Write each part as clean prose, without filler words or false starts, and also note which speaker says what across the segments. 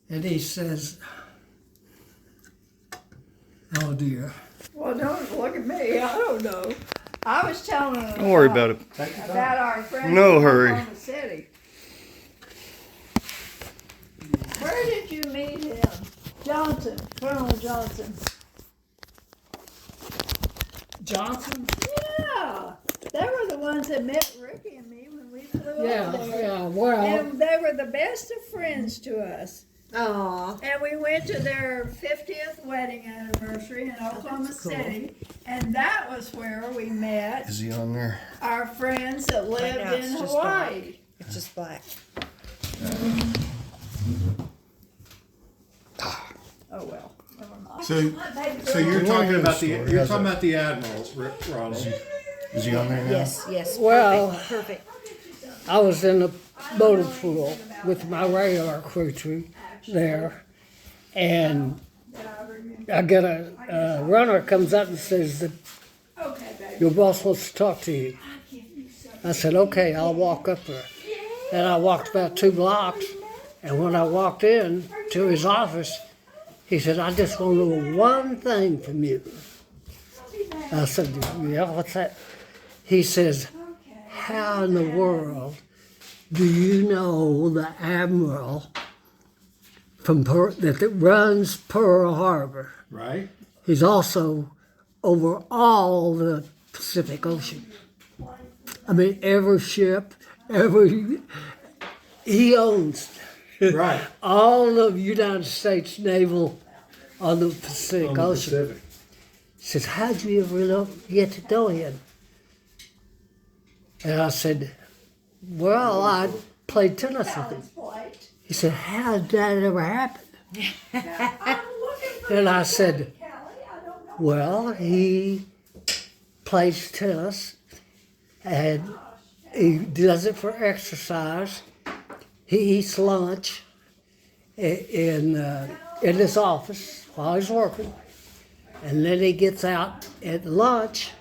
Speaker 1: And he says, oh dear.
Speaker 2: Well, don't look at me. I don't know. I was telling him
Speaker 3: Don't worry about it.
Speaker 2: about our friend
Speaker 3: No
Speaker 2: in
Speaker 3: hurry.
Speaker 2: Oklahoma City. Where did you meet him? Johnson, Colonel Johnson.
Speaker 1: Johnson?
Speaker 2: Yeah, they were the ones that met Ricky and me when we flew over there.
Speaker 1: Yeah, well,
Speaker 2: And they were the best of friends to us.
Speaker 4: Aw.
Speaker 2: And we went to their 50th wedding anniversary in Oklahoma City. And that was where we met
Speaker 3: Is he on there?
Speaker 2: our friends that lived
Speaker 4: now it's
Speaker 2: in
Speaker 4: just
Speaker 2: Hawaii.
Speaker 4: It's just black.
Speaker 2: Oh, well, never mind.
Speaker 5: So you're talking about the admiral, Ronald.
Speaker 3: Is he on there now?
Speaker 4: Yes, yes.
Speaker 1: Well-
Speaker 4: Perfect.
Speaker 1: I was in the motor pool with my radar crew there, and I get a runner comes up and says that your boss wants to talk to you. I said, okay, I'll walk up there. And I walked about 2 blocks, and when I walked in to his office, he said, I just want to know one thing from you. I said, yeah, what's that? He says, how in the world do you know the admiral that runs Pearl Harbor?
Speaker 5: Right?
Speaker 1: He's also over all the Pacific Ocean. I mean, every ship, he owns
Speaker 5: Right.
Speaker 1: all of United States naval on the Pacific
Speaker 5: On the
Speaker 1: Ocean.
Speaker 5: Pacific.
Speaker 1: He says, how'd you ever get to know him? And I said, well, I played tennis with him. He said, how did that ever happen? And I said, well, he plays tennis and he does it for exercise. He eats lunch in his office while he's working. And then he gets out at lunch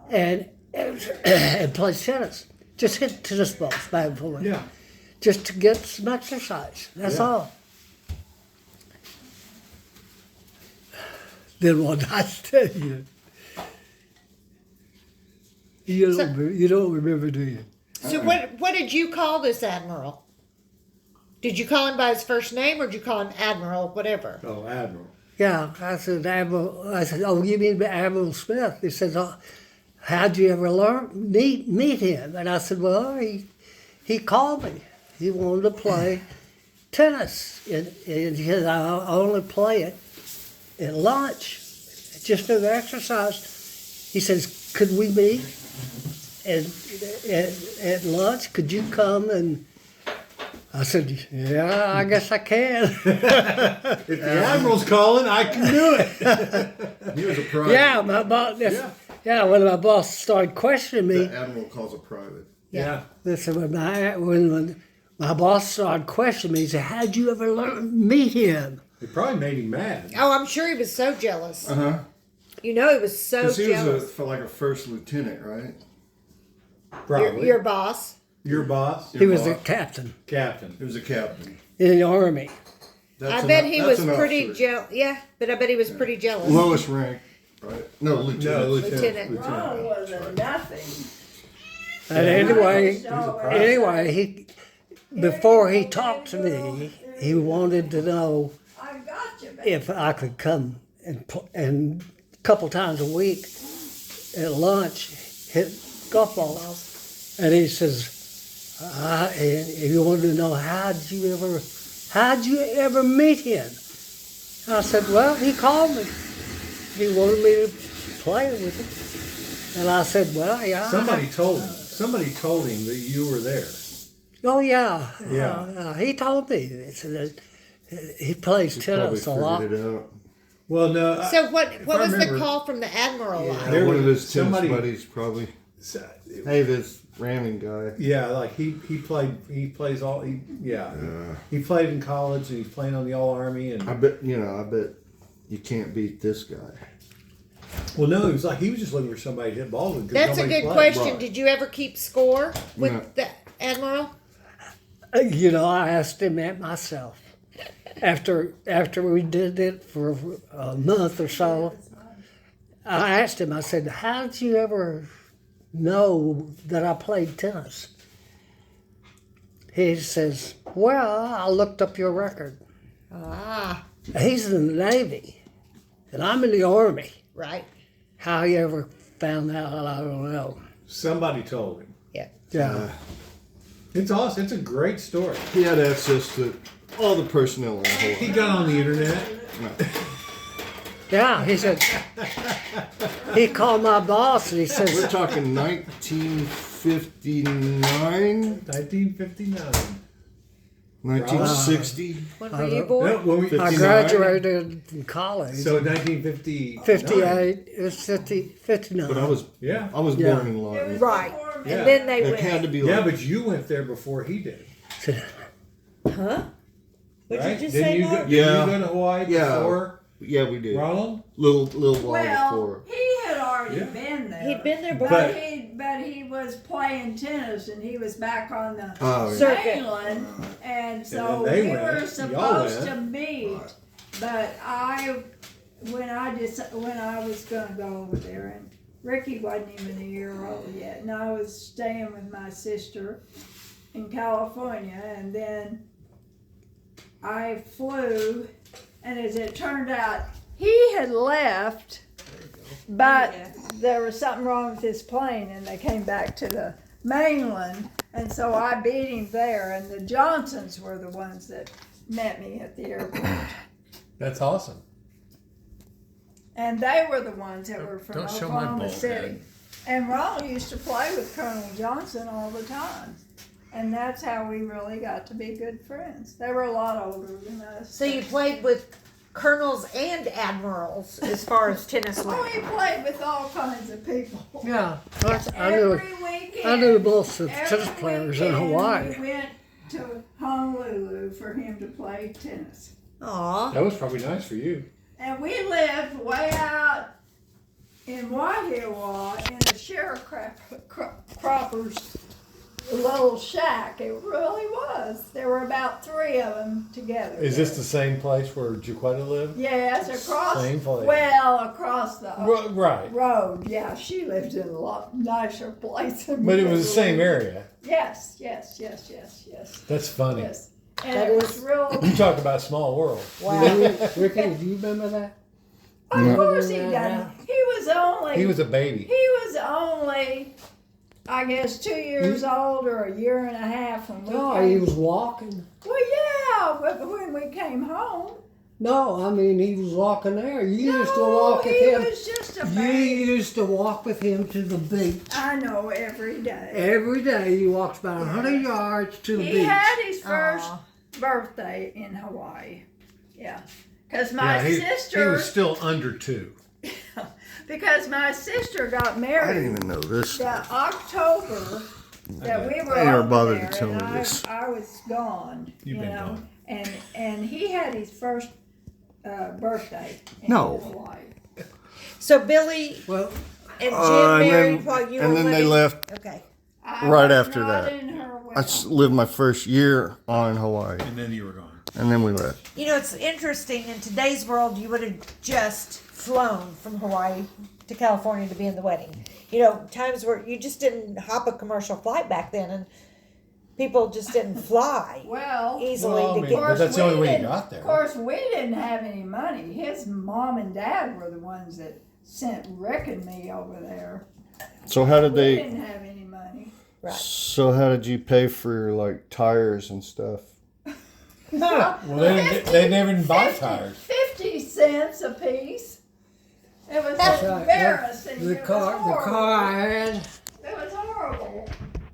Speaker 1: and plays tennis. Just hit tennis balls back and forth.
Speaker 5: Yeah.
Speaker 1: Just to get some exercise. That's
Speaker 5: Yeah.
Speaker 1: all. Then one night, I tell you, you don't remember, do you?
Speaker 4: So what did you call this admiral? Did you call him by his first name or did you call him Admiral, whatever?
Speaker 5: Oh, admiral.
Speaker 1: Yeah, I said, Admiral. I said, oh, you mean Admiral Smith? He says, oh, how'd you ever meet him? And I said, well, he called me. He wanted to play tennis. And he said, I only play it at lunch, just as exercise. He says, could we meet at lunch? Could you come? And I said, yeah, I guess I can.
Speaker 5: If the admiral's calling, I can do it.
Speaker 6: He was a private.
Speaker 1: Yeah, my boss. Yeah, when my boss started questioning me,
Speaker 6: The admiral calls a private.
Speaker 5: Yeah.
Speaker 1: listen, when my boss started questioning me, he said, "How'd you ever meet him?"
Speaker 5: It probably made him mad.
Speaker 4: Oh, I'm sure he was so jealous.
Speaker 6: Uh-huh.
Speaker 4: You know he was so
Speaker 6: Because he was
Speaker 4: jealous.
Speaker 6: for like a first lieutenant, right?
Speaker 5: Probably.
Speaker 4: Your boss.
Speaker 5: Your boss,
Speaker 1: He was a
Speaker 6: boss.
Speaker 1: captain
Speaker 5: captain.
Speaker 6: He was a captain.
Speaker 1: in the army.
Speaker 6: That's
Speaker 4: I bet he was
Speaker 6: that's an
Speaker 4: pretty
Speaker 6: officer.
Speaker 4: jealous. Yeah, but I bet he was pretty jealous.
Speaker 6: Lowest rank, right? No, lieutenant.
Speaker 5: No, lieutenant.
Speaker 2: Ron was a nothing.
Speaker 1: And anyway, before he talked to me, he wanted to know
Speaker 2: I got you, baby.
Speaker 1: if I could come and a couple times a week at lunch hit golf balls. And he says, and he wanted to know how'd you ever meet him? And I said, well, he called me. He wanted me to play with him. And I said, well, yeah.
Speaker 5: Somebody told him. Somebody told him that you were there.
Speaker 1: Oh, yeah.
Speaker 5: Yeah.
Speaker 1: He told me. He said that he plays
Speaker 6: He
Speaker 1: tennis a
Speaker 6: probably
Speaker 1: lot.
Speaker 6: figured it out.
Speaker 5: Well, no.
Speaker 4: So what
Speaker 5: I
Speaker 4: was the
Speaker 5: remember-
Speaker 4: call from the admiral like?
Speaker 5: There
Speaker 6: One
Speaker 5: was
Speaker 6: of his tennis
Speaker 5: somebody-
Speaker 6: buddies probably.
Speaker 5: So-
Speaker 6: Hey, this ramming guy.
Speaker 5: Yeah, like he plays all. He played in college and he's playing on the All Army and.
Speaker 6: I bet you can't beat this guy.
Speaker 5: Well, no, he was just looking for somebody to hit balls with. 'cause
Speaker 4: That's a
Speaker 5: nobody
Speaker 4: good
Speaker 5: played.
Speaker 4: question.
Speaker 6: Right.
Speaker 4: Did you ever keep score with
Speaker 6: No.
Speaker 4: the admiral?
Speaker 1: You know, I asked him that myself. after we did it for a month or so, I asked him, I said, how did you ever know that I played tennis? He says, well, I looked up your record.
Speaker 4: Ah,
Speaker 1: He's in the Navy, and I'm in the Army.
Speaker 4: right.
Speaker 1: How he ever found out, I don't know.
Speaker 5: Somebody told him.
Speaker 4: Yeah.
Speaker 1: Yeah.
Speaker 5: It's awesome. It's a great story.
Speaker 6: He had access to all the personnel in Hawaii.
Speaker 5: He got on the internet.
Speaker 1: Yeah, he said, he called my boss and he
Speaker 6: We're
Speaker 1: says,
Speaker 6: talking 1959,
Speaker 5: 1959.
Speaker 6: 1960.
Speaker 4: When were you born?
Speaker 5: No, when we,
Speaker 1: I
Speaker 6: 59.
Speaker 1: graduated from college.
Speaker 5: So 1950.
Speaker 1: 58, it was 59.
Speaker 6: But I was
Speaker 5: Yeah.
Speaker 6: born in
Speaker 2: It was
Speaker 6: Lawton.
Speaker 4: Right.
Speaker 2: before me.
Speaker 5: Yeah.
Speaker 4: And then they
Speaker 6: It
Speaker 4: went.
Speaker 6: had to be
Speaker 5: Yeah,
Speaker 6: like
Speaker 5: but you went there before he did.
Speaker 4: Huh? What
Speaker 5: Right?
Speaker 4: did you
Speaker 5: Didn't
Speaker 4: say,
Speaker 5: you
Speaker 4: Mark?
Speaker 5: go, did
Speaker 6: Yeah.
Speaker 5: you go to Hawaii
Speaker 6: Yeah.
Speaker 5: before
Speaker 6: yeah, we did.
Speaker 5: Ronald?
Speaker 6: Little while
Speaker 2: Well,
Speaker 6: before.
Speaker 2: he had already
Speaker 5: Yeah.
Speaker 2: been there.
Speaker 4: He'd been there
Speaker 2: but
Speaker 4: before.
Speaker 2: he was playing tennis and he was back on the
Speaker 6: Oh, yeah.
Speaker 4: Circuit.
Speaker 2: mainland, and so
Speaker 5: then they
Speaker 2: we
Speaker 5: went.
Speaker 2: were
Speaker 5: Y'all
Speaker 2: supposed
Speaker 5: went.
Speaker 2: to meet. But when I was gonna go over there, and Ricky wasn't even a year old yet, and I was staying with my sister in California, and then I flew, and as it turned out, he had left, but there was something wrong with his plane, and they came back to the mainland, and so I beat him there, and the Johnsons were the ones that met me at the airport.
Speaker 5: That's awesome.
Speaker 2: And they were the ones that were from
Speaker 3: Don't show my
Speaker 2: Oklahoma
Speaker 3: bald
Speaker 2: City.
Speaker 3: head.
Speaker 2: And Ronald used to play with Colonel Johnson all the time. And that's how we really got to be good friends. They were a lot older than us.
Speaker 4: So you played with colonels and admirals as far as tennis
Speaker 2: Oh,
Speaker 4: went.
Speaker 2: he played with all kinds of people.
Speaker 1: Yeah, I knew,
Speaker 2: Every weekend.
Speaker 1: I knew both the
Speaker 2: every
Speaker 1: tennis players in
Speaker 2: weekend
Speaker 1: Hawaii.
Speaker 2: We went to Honolulu for him to play tennis.
Speaker 4: Aw.
Speaker 5: That was probably nice for you.
Speaker 2: And we lived way out in Waihiwa in the sharecropper's little shack. It really was. There were about 3 of them together.
Speaker 5: Is this the same place where Jaquetta lived?
Speaker 2: Yes, across.
Speaker 5: Same place.
Speaker 2: Well, across the
Speaker 5: Right.
Speaker 2: road. Yeah, she lived in a lot nicer place. Than
Speaker 5: But
Speaker 2: we
Speaker 5: it was the
Speaker 2: ever
Speaker 5: same
Speaker 2: lived.
Speaker 5: area.
Speaker 2: Yes.
Speaker 5: That's funny.
Speaker 2: Yes. And
Speaker 4: That
Speaker 2: it was
Speaker 4: is-
Speaker 2: real.
Speaker 5: You talk about small world.
Speaker 4: Wow.
Speaker 1: Ricky, do you remember that?
Speaker 2: Of course he
Speaker 1: Yeah.
Speaker 2: done. He was only.
Speaker 5: He was a baby.
Speaker 2: He was only, I guess, 2 years old or a year and a half when we
Speaker 1: No,
Speaker 2: came.
Speaker 1: he was walking.
Speaker 2: Well, yeah, but when we came home.
Speaker 1: No, I mean, he was walking there. You used to
Speaker 2: No,
Speaker 1: walk with
Speaker 2: he
Speaker 1: him.
Speaker 2: was just a
Speaker 1: You
Speaker 2: baby.
Speaker 1: used to walk with him to the beach.
Speaker 2: I know, every day.
Speaker 1: Every day you walked about 100 yards to the
Speaker 2: He
Speaker 1: beach.
Speaker 2: had his first
Speaker 4: Aw.
Speaker 2: birthday in Hawaii. Yeah. Because my
Speaker 3: He
Speaker 2: sister,
Speaker 3: was still under 2.
Speaker 2: because my sister got
Speaker 6: I didn't
Speaker 2: married
Speaker 6: even know this.
Speaker 2: the October that we were
Speaker 6: I never
Speaker 2: over
Speaker 6: bothered to
Speaker 2: there,
Speaker 6: tell
Speaker 2: and
Speaker 6: me this.
Speaker 2: I was gone,
Speaker 3: You've
Speaker 2: you
Speaker 3: been
Speaker 2: know,
Speaker 3: gone.
Speaker 2: and he had his first birthday in
Speaker 6: No.
Speaker 2: Hawaii.
Speaker 4: So Billy
Speaker 1: Well,
Speaker 4: and Jim
Speaker 6: And
Speaker 4: married
Speaker 6: then,
Speaker 4: while you
Speaker 6: and
Speaker 4: were
Speaker 6: then they
Speaker 4: living?
Speaker 6: left.
Speaker 4: Okay.
Speaker 2: I
Speaker 6: Right
Speaker 2: was
Speaker 6: after
Speaker 2: not
Speaker 6: that.
Speaker 2: in her
Speaker 6: I lived my first year on Hawaii,
Speaker 3: And then you were gone.
Speaker 6: and then we left.
Speaker 4: You know, it's interesting. In today's world, you would have just flown from Hawaii to California to be in the wedding. You know, times where you just didn't hop a commercial flight back then, and people just didn't fly
Speaker 2: Well,
Speaker 4: easily
Speaker 5: Well, I
Speaker 4: to
Speaker 5: mean,
Speaker 4: get.
Speaker 5: but that's the only
Speaker 2: we
Speaker 5: way you
Speaker 2: didn't-
Speaker 5: got there.
Speaker 2: Of course, we didn't have any money. His mom and dad were the ones that sent Rick and me over there.
Speaker 6: So how did
Speaker 2: We
Speaker 6: they?
Speaker 2: didn't have any money.
Speaker 4: Right.
Speaker 6: So how did you pay for like tires and stuff?
Speaker 5: Well, they never even buy tires.
Speaker 2: 50 cents a piece. It was
Speaker 1: That's right.
Speaker 2: embarrassing.
Speaker 1: the
Speaker 2: It was
Speaker 1: car
Speaker 2: horrible.
Speaker 1: I had,
Speaker 2: It was horrible.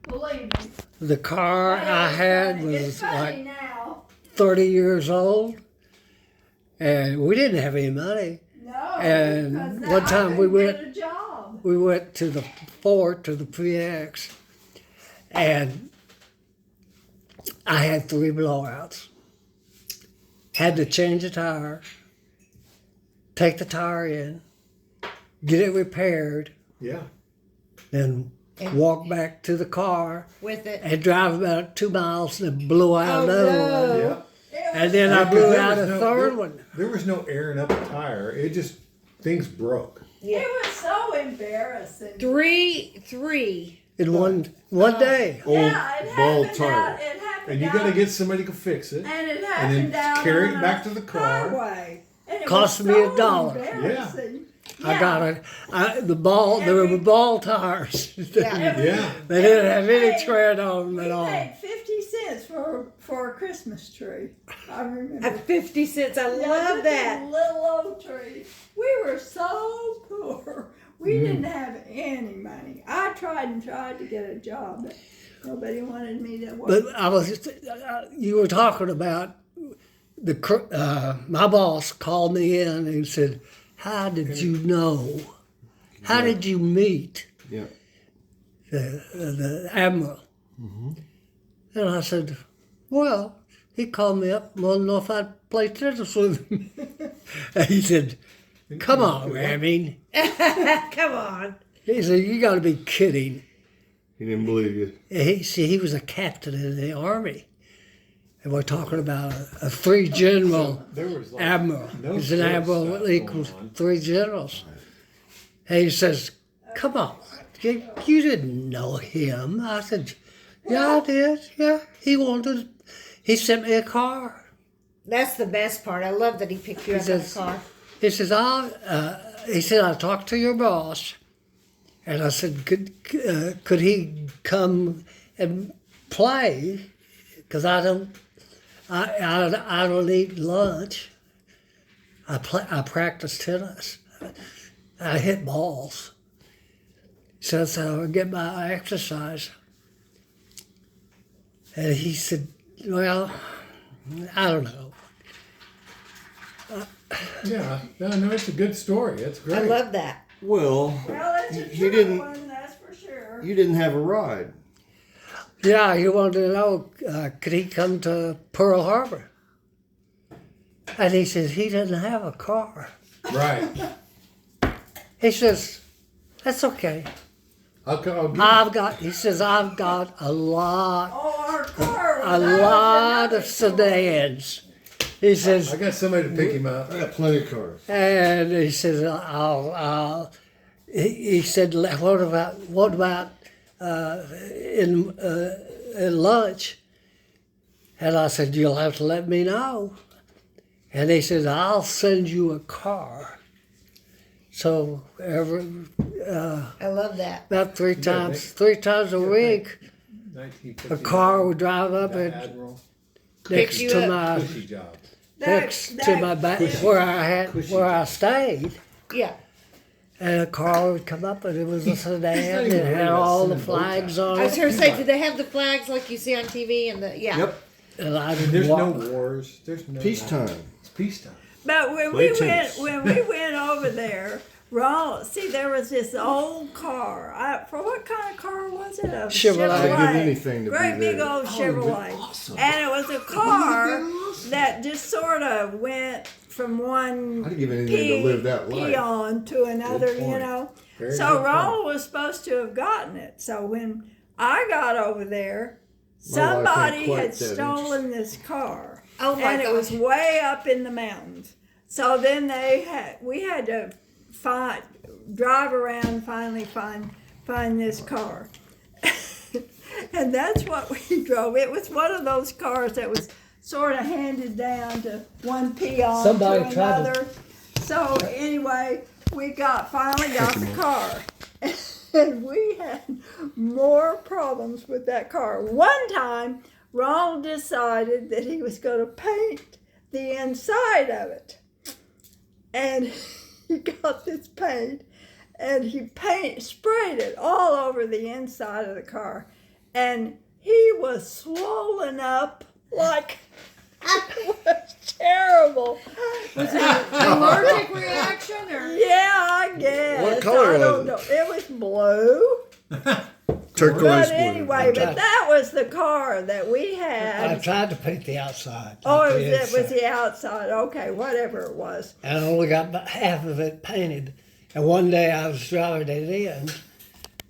Speaker 2: Believe me.
Speaker 1: the car I had
Speaker 2: It's
Speaker 1: was
Speaker 2: funny
Speaker 1: like
Speaker 2: now.
Speaker 1: 30 years old, and we didn't have any money.
Speaker 2: No.
Speaker 1: And
Speaker 2: because
Speaker 1: one
Speaker 2: I
Speaker 1: time we
Speaker 2: couldn't
Speaker 1: went-
Speaker 2: get a job.
Speaker 1: We went to the fort, to the PX, and I had 3 blowouts. Had to change the tire, take the tire in, get it repaired,
Speaker 5: Yeah.
Speaker 1: then
Speaker 4: And-
Speaker 1: walk back to the car
Speaker 4: with it.
Speaker 1: and drive about 2 miles and it blew out
Speaker 4: Oh,
Speaker 1: another
Speaker 4: no.
Speaker 1: one.
Speaker 5: Yeah.
Speaker 2: It
Speaker 1: And then I
Speaker 5: Yeah, 'cause
Speaker 1: blew
Speaker 5: there
Speaker 1: out
Speaker 5: was
Speaker 1: a
Speaker 5: no-
Speaker 1: third
Speaker 5: there-
Speaker 1: one.
Speaker 5: There was no airing up a tire. It just, things broke.
Speaker 2: It was so embarrassing.
Speaker 4: Three.
Speaker 1: In one day.
Speaker 6: Old
Speaker 2: Yeah, it
Speaker 6: bald
Speaker 2: happened
Speaker 6: tire.
Speaker 2: out. It happened
Speaker 5: And you
Speaker 2: out,
Speaker 5: gotta get somebody to fix it.
Speaker 2: and it
Speaker 5: and
Speaker 2: happened
Speaker 5: then
Speaker 2: down
Speaker 5: carry
Speaker 2: on
Speaker 5: it back
Speaker 2: a
Speaker 5: to the car.
Speaker 2: highway. And it
Speaker 1: Cost
Speaker 2: was
Speaker 1: me
Speaker 2: so
Speaker 1: $1.
Speaker 2: embarrassing.
Speaker 1: I got it. There were ball tires.
Speaker 5: Yeah.
Speaker 1: They didn't have
Speaker 2: We
Speaker 1: any
Speaker 2: paid-
Speaker 1: tread on them
Speaker 2: We
Speaker 1: at all.
Speaker 2: paid 50 cents for a Christmas tree. I remember.
Speaker 4: At 50 cents. I
Speaker 2: Yeah,
Speaker 4: love
Speaker 2: just
Speaker 4: that.
Speaker 2: a little old tree. We were so poor. We didn't have any money. I tried to get a job, but nobody wanted me to work.
Speaker 1: But I was, you were talking about my boss called me in and said, "How did you know? How did you meet
Speaker 6: Yeah.
Speaker 1: the admiral?" And I said, "Well, he called me up, wanted to know if I'd play tennis with him." And he said, "Come on, Rameen."
Speaker 4: Come on.
Speaker 1: He said, "You got to be kidding."
Speaker 6: He didn't believe you.
Speaker 1: He was a captain in the army. And we're talking about a three general
Speaker 5: There was like
Speaker 1: admiral.
Speaker 5: no
Speaker 1: He's an
Speaker 5: short
Speaker 1: admiral
Speaker 5: stuff
Speaker 1: that equals
Speaker 5: going on.
Speaker 1: 3 generals. And he says, "Come on, you didn't know him." I said, "Yeah, I did. Yeah, he sent me a car."
Speaker 4: That's the best part. I love that he picked you up in the
Speaker 1: says-
Speaker 4: car.
Speaker 1: He says, "I talked to your boss." And I said, could he come and play? Because I don't eat lunch. I practice tennis. I hit balls. So I get my exercise. And he said, "Well, I don't know."
Speaker 5: Yeah. No, it's a good story. It's great.
Speaker 4: I love that.
Speaker 6: Well,
Speaker 2: Well, it's a
Speaker 6: he
Speaker 2: true
Speaker 6: didn't-
Speaker 2: one, that's for sure.
Speaker 6: you didn't have a ride.
Speaker 1: Yeah, he wanted to know, could he come to Pearl Harbor? And he says he doesn't have a car.
Speaker 5: Right.
Speaker 1: He says, "That's okay.
Speaker 5: I'll give
Speaker 1: I've got a lot
Speaker 2: Oh, our car was
Speaker 1: a
Speaker 2: out of
Speaker 1: lot
Speaker 2: another
Speaker 1: of
Speaker 2: store.
Speaker 1: sedans." He says,
Speaker 5: I got somebody to pick him up.
Speaker 6: I got plenty of cars.
Speaker 1: and he says, he said, what about in lunch? And I said, "You'll have to let me know." And he said, "I'll send you a car." So
Speaker 4: I love that.
Speaker 1: about three times a week, a
Speaker 5: 1950.
Speaker 1: car would drive up
Speaker 5: The
Speaker 1: and
Speaker 5: Admiral.
Speaker 1: next
Speaker 4: you
Speaker 1: to
Speaker 4: up.
Speaker 1: my
Speaker 5: Cushy job.
Speaker 1: next to my back where I stayed.
Speaker 4: Yeah.
Speaker 1: And a car would come up, and it was a sedan.
Speaker 5: even
Speaker 1: It had
Speaker 5: really
Speaker 1: all the
Speaker 5: a cinnamon bow
Speaker 1: flags
Speaker 5: tie.
Speaker 1: on
Speaker 4: I was
Speaker 1: it.
Speaker 4: going to say, do they have the flags like you see on TV and the yeah?
Speaker 6: Yep.
Speaker 1: And I
Speaker 5: There's
Speaker 1: would
Speaker 5: no
Speaker 1: walk.
Speaker 5: wars. There's no
Speaker 6: Peacetime.
Speaker 5: It's peacetime.
Speaker 2: But when
Speaker 6: Play
Speaker 2: we
Speaker 6: tennis.
Speaker 2: went over there, there was this old car. For what kind of car was it? A
Speaker 1: Chevrolet.
Speaker 6: I'd give anything to be
Speaker 2: Great big
Speaker 6: there.
Speaker 2: old Chevrolet.
Speaker 6: awesome.
Speaker 2: And it was a car that just sort of went from one
Speaker 6: I'd give anything to live that life.
Speaker 2: peon to another,
Speaker 6: Good
Speaker 2: you
Speaker 6: point.
Speaker 2: know.
Speaker 5: Very
Speaker 2: So
Speaker 5: good point.
Speaker 2: Ronald was supposed to have gotten it. So when I got over there,
Speaker 6: My wife ain't
Speaker 2: somebody
Speaker 6: quite
Speaker 2: had
Speaker 6: that
Speaker 2: stolen this car.
Speaker 4: Oh my
Speaker 2: and it was
Speaker 4: gosh.
Speaker 2: way up in the mountains. So then we had to drive around, finally find this car. And that's what we drove. It was one of those cars that was sort of handed down to one peon
Speaker 1: Somebody
Speaker 2: to
Speaker 1: tried to-
Speaker 2: another. So anyway, we finally got the car. And we had more problems with that car. One time, Ronald decided that he was going to paint the inside of it. And he got this paint, and he sprayed it all over the inside of the car. And he was swollen up like it was terrible.
Speaker 4: Allergic reaction or
Speaker 2: Yeah, I guess.
Speaker 6: What color
Speaker 2: I don't
Speaker 6: was
Speaker 2: know. It was blue.
Speaker 6: Turquoise
Speaker 2: But
Speaker 6: blue.
Speaker 2: anyway, but that was the car that we
Speaker 1: I
Speaker 2: had.
Speaker 1: tried to paint the outside.
Speaker 2: Oh,
Speaker 1: not
Speaker 2: it
Speaker 1: the
Speaker 2: was
Speaker 1: inside.
Speaker 2: the outside. Okay, whatever it was.
Speaker 1: And I only got about half of it painted. And one day I was driving it in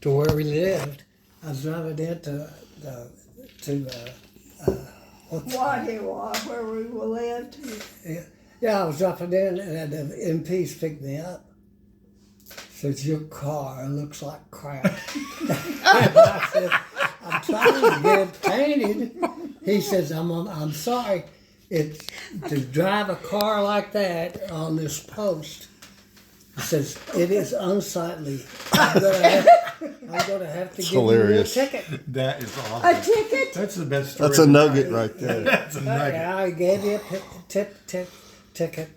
Speaker 1: to where we lived. I was driving it to
Speaker 2: Wahiwa, where we lived.
Speaker 1: Yeah, I was dropping in and the MPs picked me up. Says, your car looks like crap. And I said, I'm trying to get it painted. He says, I'm sorry. It's to drive a car like that on this post. He says, it is unsightly. I'm gonna have to give
Speaker 6: hilarious.
Speaker 1: you a ticket.
Speaker 3: That is awesome.
Speaker 2: A ticket?
Speaker 3: That's the best story.
Speaker 6: That's a
Speaker 3: of the
Speaker 6: nugget
Speaker 3: night.
Speaker 6: right there.
Speaker 3: That's a nugget.
Speaker 1: Yeah, I gave you a ticket.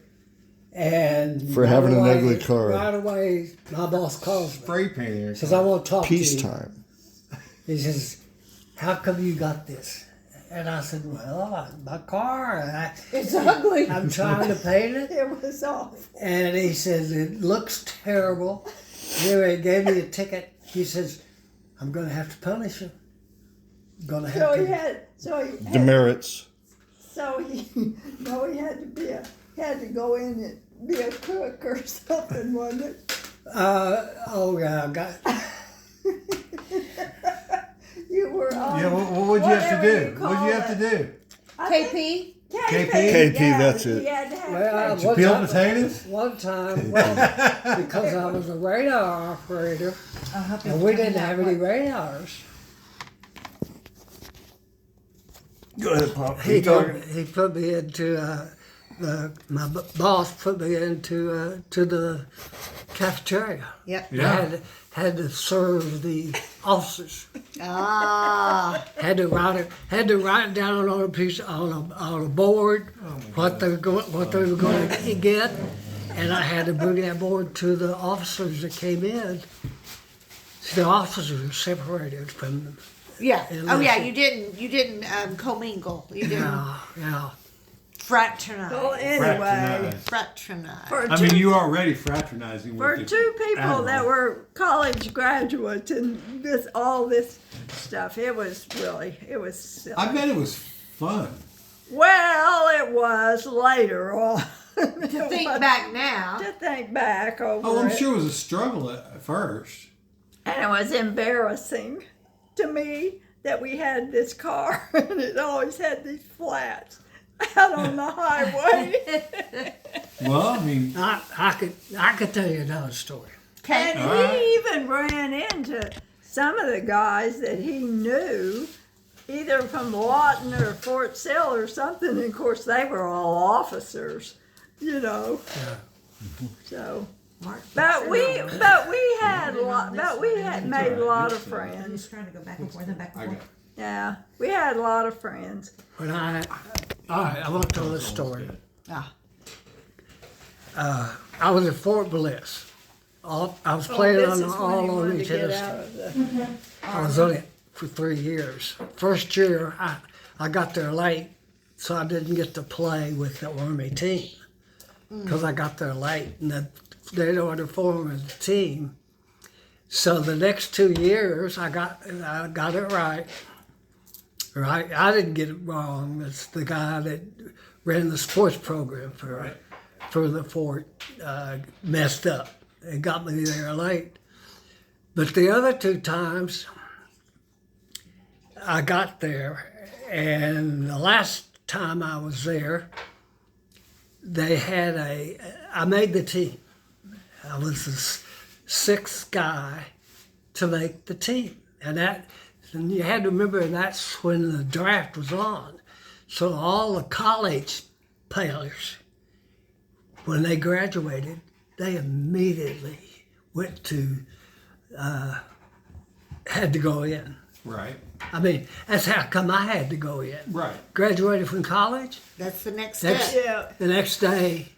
Speaker 1: And
Speaker 6: For having an
Speaker 1: right away-
Speaker 6: ugly car.
Speaker 1: Right away, my boss calls me.
Speaker 3: Spray painting.
Speaker 1: Says, I want to talk to you.
Speaker 6: Peacetime.
Speaker 1: He says, how come you got this? And I said, well, my car,
Speaker 2: It's ugly.
Speaker 1: I'm trying to paint it.
Speaker 2: It was awful.
Speaker 1: And he says, it looks terrible. Anyway, he gave me a ticket. He says, I'm going to have to punish you. I'm going to have
Speaker 2: So he
Speaker 1: to.
Speaker 2: had,
Speaker 6: Demerits.
Speaker 2: he had to go in and be a cook or something, wasn't it?
Speaker 1: Oh, yeah, I got.
Speaker 2: You were on.
Speaker 3: Yeah, what would you have to
Speaker 2: whatever
Speaker 3: do? What would you have to do?
Speaker 4: KP?
Speaker 2: KP,
Speaker 6: KP, that's it.
Speaker 2: You had to have
Speaker 1: Well,
Speaker 3: Did you peel potatoes?
Speaker 1: One time, well, because I was a radar operator, and we didn't have any radars.
Speaker 3: Go ahead, Pop.
Speaker 1: He put me into my boss put me into to the cafeteria.
Speaker 4: Yep.
Speaker 3: Yeah.
Speaker 1: Had to serve the officers.
Speaker 4: Ah.
Speaker 1: Had to write down on a piece on a board what they were going to get, and I had to bring that board to the officers that came in. So the officers were separated from them.
Speaker 4: Yeah.
Speaker 1: And
Speaker 4: Oh yeah.
Speaker 1: listen.
Speaker 4: You didn't commingle. You didn't
Speaker 1: Yeah.
Speaker 4: fraternize.
Speaker 2: Well, anyway,
Speaker 4: Fraternize.
Speaker 2: for
Speaker 3: I
Speaker 2: two,
Speaker 3: mean, you are already fraternizing
Speaker 2: for
Speaker 3: with the
Speaker 2: two people
Speaker 3: admiral.
Speaker 2: that were college graduates and all this stuff, it was silly.
Speaker 3: I bet it was fun.
Speaker 2: Well, it was later on.
Speaker 4: To think back now.
Speaker 2: To think back over
Speaker 3: Oh, I'm
Speaker 2: it.
Speaker 3: sure it was a struggle at first.
Speaker 2: And it was embarrassing to me that we had this car and it always had these flats out on the highway.
Speaker 3: Well, I mean,
Speaker 1: I could tell you another story.
Speaker 2: And
Speaker 3: All right.
Speaker 2: he even ran into some of the guys that he knew, either from Lawton or Fort Sill or something. And of course, they were all officers, you know. So, but we had made a lot of friends.
Speaker 4: Trying to go back and forth and back and forth.
Speaker 2: Yeah, we had a lot of friends.
Speaker 1: All right, I want to tell this story.
Speaker 4: Ah.
Speaker 1: I was at Fort Bliss. I was playing
Speaker 2: This
Speaker 1: on
Speaker 2: is
Speaker 1: the
Speaker 2: when he
Speaker 1: all
Speaker 2: wanted
Speaker 1: on
Speaker 2: to
Speaker 1: each
Speaker 2: get
Speaker 1: other.
Speaker 2: out of the.
Speaker 1: I was on it for 3 years. First year, I got there late, so I didn't get to play with the Army team because I got there late, and they ordered form as a team. So the next 2 years, I got it right. Right, I didn't get it wrong. It's the guy that ran the sports program for the fort messed up. It got me there late. But the other 2 times, I got there, and the last time I was there, they had I made the team. I was the 6th guy to make the team, and you had to remember that's when the draft was on. So all the college players, when they graduated, they immediately went to, had to go in.
Speaker 3: right,
Speaker 1: I mean, that's how come I had to go in.
Speaker 3: right.
Speaker 1: Graduated from college,
Speaker 4: That's the next step.
Speaker 2: Yeah.
Speaker 1: the next day,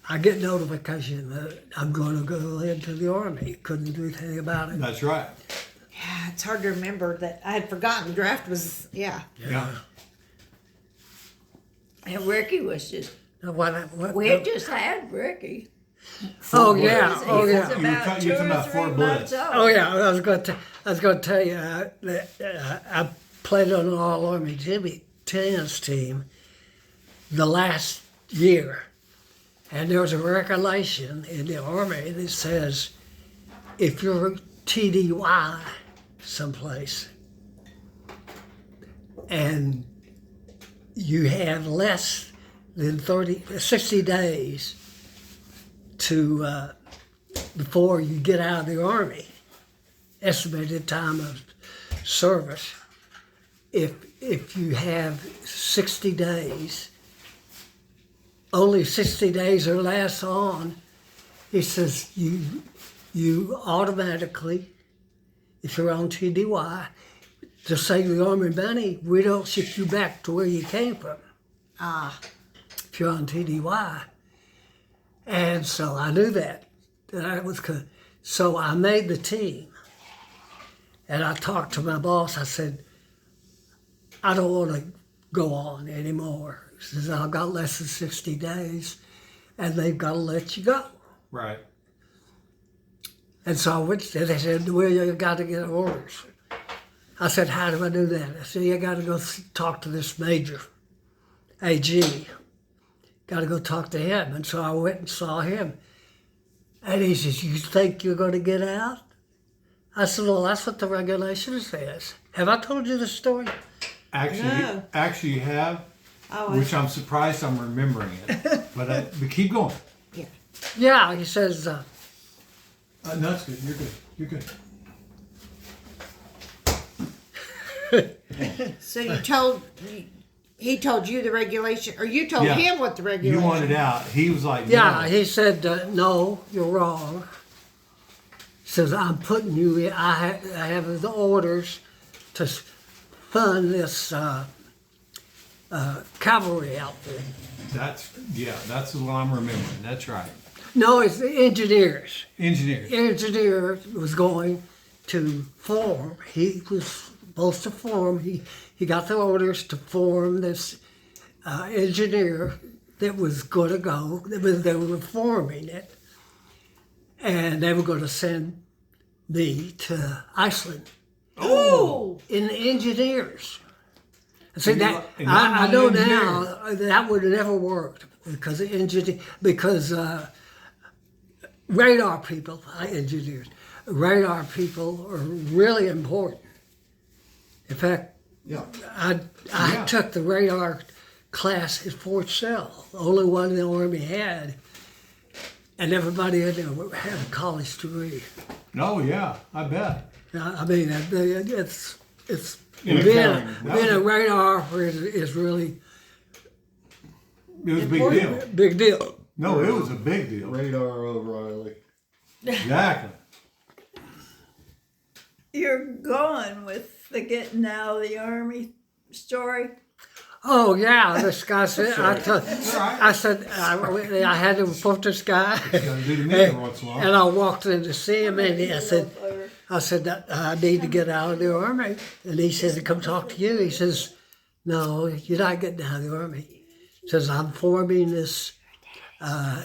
Speaker 1: I get notification that I'm going to go into the Army. Couldn't do anything about it.
Speaker 3: That's right.
Speaker 4: Yeah, it's hard to remember that I had forgotten the draft was, yeah.
Speaker 3: Yeah.
Speaker 2: And Ricky was just.
Speaker 1: What,
Speaker 2: We had just had Ricky.
Speaker 1: oh yeah,
Speaker 2: He
Speaker 1: oh
Speaker 2: was
Speaker 1: yeah.
Speaker 2: about
Speaker 3: You
Speaker 2: 2
Speaker 3: were talking
Speaker 2: or
Speaker 3: about
Speaker 2: 3
Speaker 3: Fort
Speaker 2: months
Speaker 3: Bliss.
Speaker 2: old.
Speaker 1: Oh yeah, I was going to tell you that I played on an All Army tennis team the last year, and there was a regulation in the Army that says if you're TDY someplace and you have less than 60 days to before you get out of the Army, estimated time of service. If you have 60 days, only 60 days or less on, he says you automatically, if you're on TDY, to save the Army money, we don't ship you back to where you came from. If you're on TDY. And so I knew that I was good. So I made the team. And I talked to my boss. I said, I don't want to go on anymore. He says, I've got less than 60 days, and they've got to let you go.
Speaker 3: Right.
Speaker 1: And so I went to them. They said, well, you got to get orders. I said, how do I do that? I said, you got to go talk to this major, AG. Got to go talk to him. And so I went and saw him. And he says, you think you're going to get out? I said, well, that's what the regulation says. Have I told you the story?
Speaker 3: Actually, you have, which I'm surprised I'm remembering it. But keep going.
Speaker 1: Yeah, he says,
Speaker 3: No, that's good. You're good.
Speaker 4: So he told you the regulation, or you told
Speaker 3: Yeah.
Speaker 4: him what the regulation.
Speaker 3: You wanted out. He was like,
Speaker 1: yeah,
Speaker 3: no.
Speaker 1: he said, no, you're wrong. He says, I'm putting you in, I have the orders to fund this cavalry outfit.
Speaker 3: That's what I'm remembering. That's right.
Speaker 1: No, it's the engineers.
Speaker 3: Engineers.
Speaker 1: Engineer was going to form. He was supposed to form. He got the orders to form this engineer that was going to go. They were forming it, and they were going to send me to Iceland.
Speaker 4: Oh,
Speaker 1: In the engineers. See that
Speaker 3: And
Speaker 1: I
Speaker 3: I'm
Speaker 1: know
Speaker 3: not an
Speaker 1: now that would have never worked because radar people, radar people are really important. In fact, I
Speaker 3: Yeah.
Speaker 1: took the radar class at Fort Sill, the only one the Army had, and everybody in there had a college degree.
Speaker 3: Oh yeah, I bet.
Speaker 1: I mean, it's
Speaker 3: Yeah,
Speaker 1: being
Speaker 3: Karen,
Speaker 1: a radar operator is really
Speaker 3: It was a big deal.
Speaker 1: big deal.
Speaker 3: No, it was a big deal.
Speaker 6: Radar O'Reilly.
Speaker 3: Exactly.
Speaker 2: You're going with the getting out of the Army story?
Speaker 1: Oh yeah, this guy said. I
Speaker 3: right.
Speaker 1: said I had to report this guy,
Speaker 3: Gotta do the meeting once in a while.
Speaker 1: and I walked in to see him, and I said I need to get out of the Army, and he says, "Come talk to you." He says, "No, you're not getting out of the Army." He says, "I'm forming this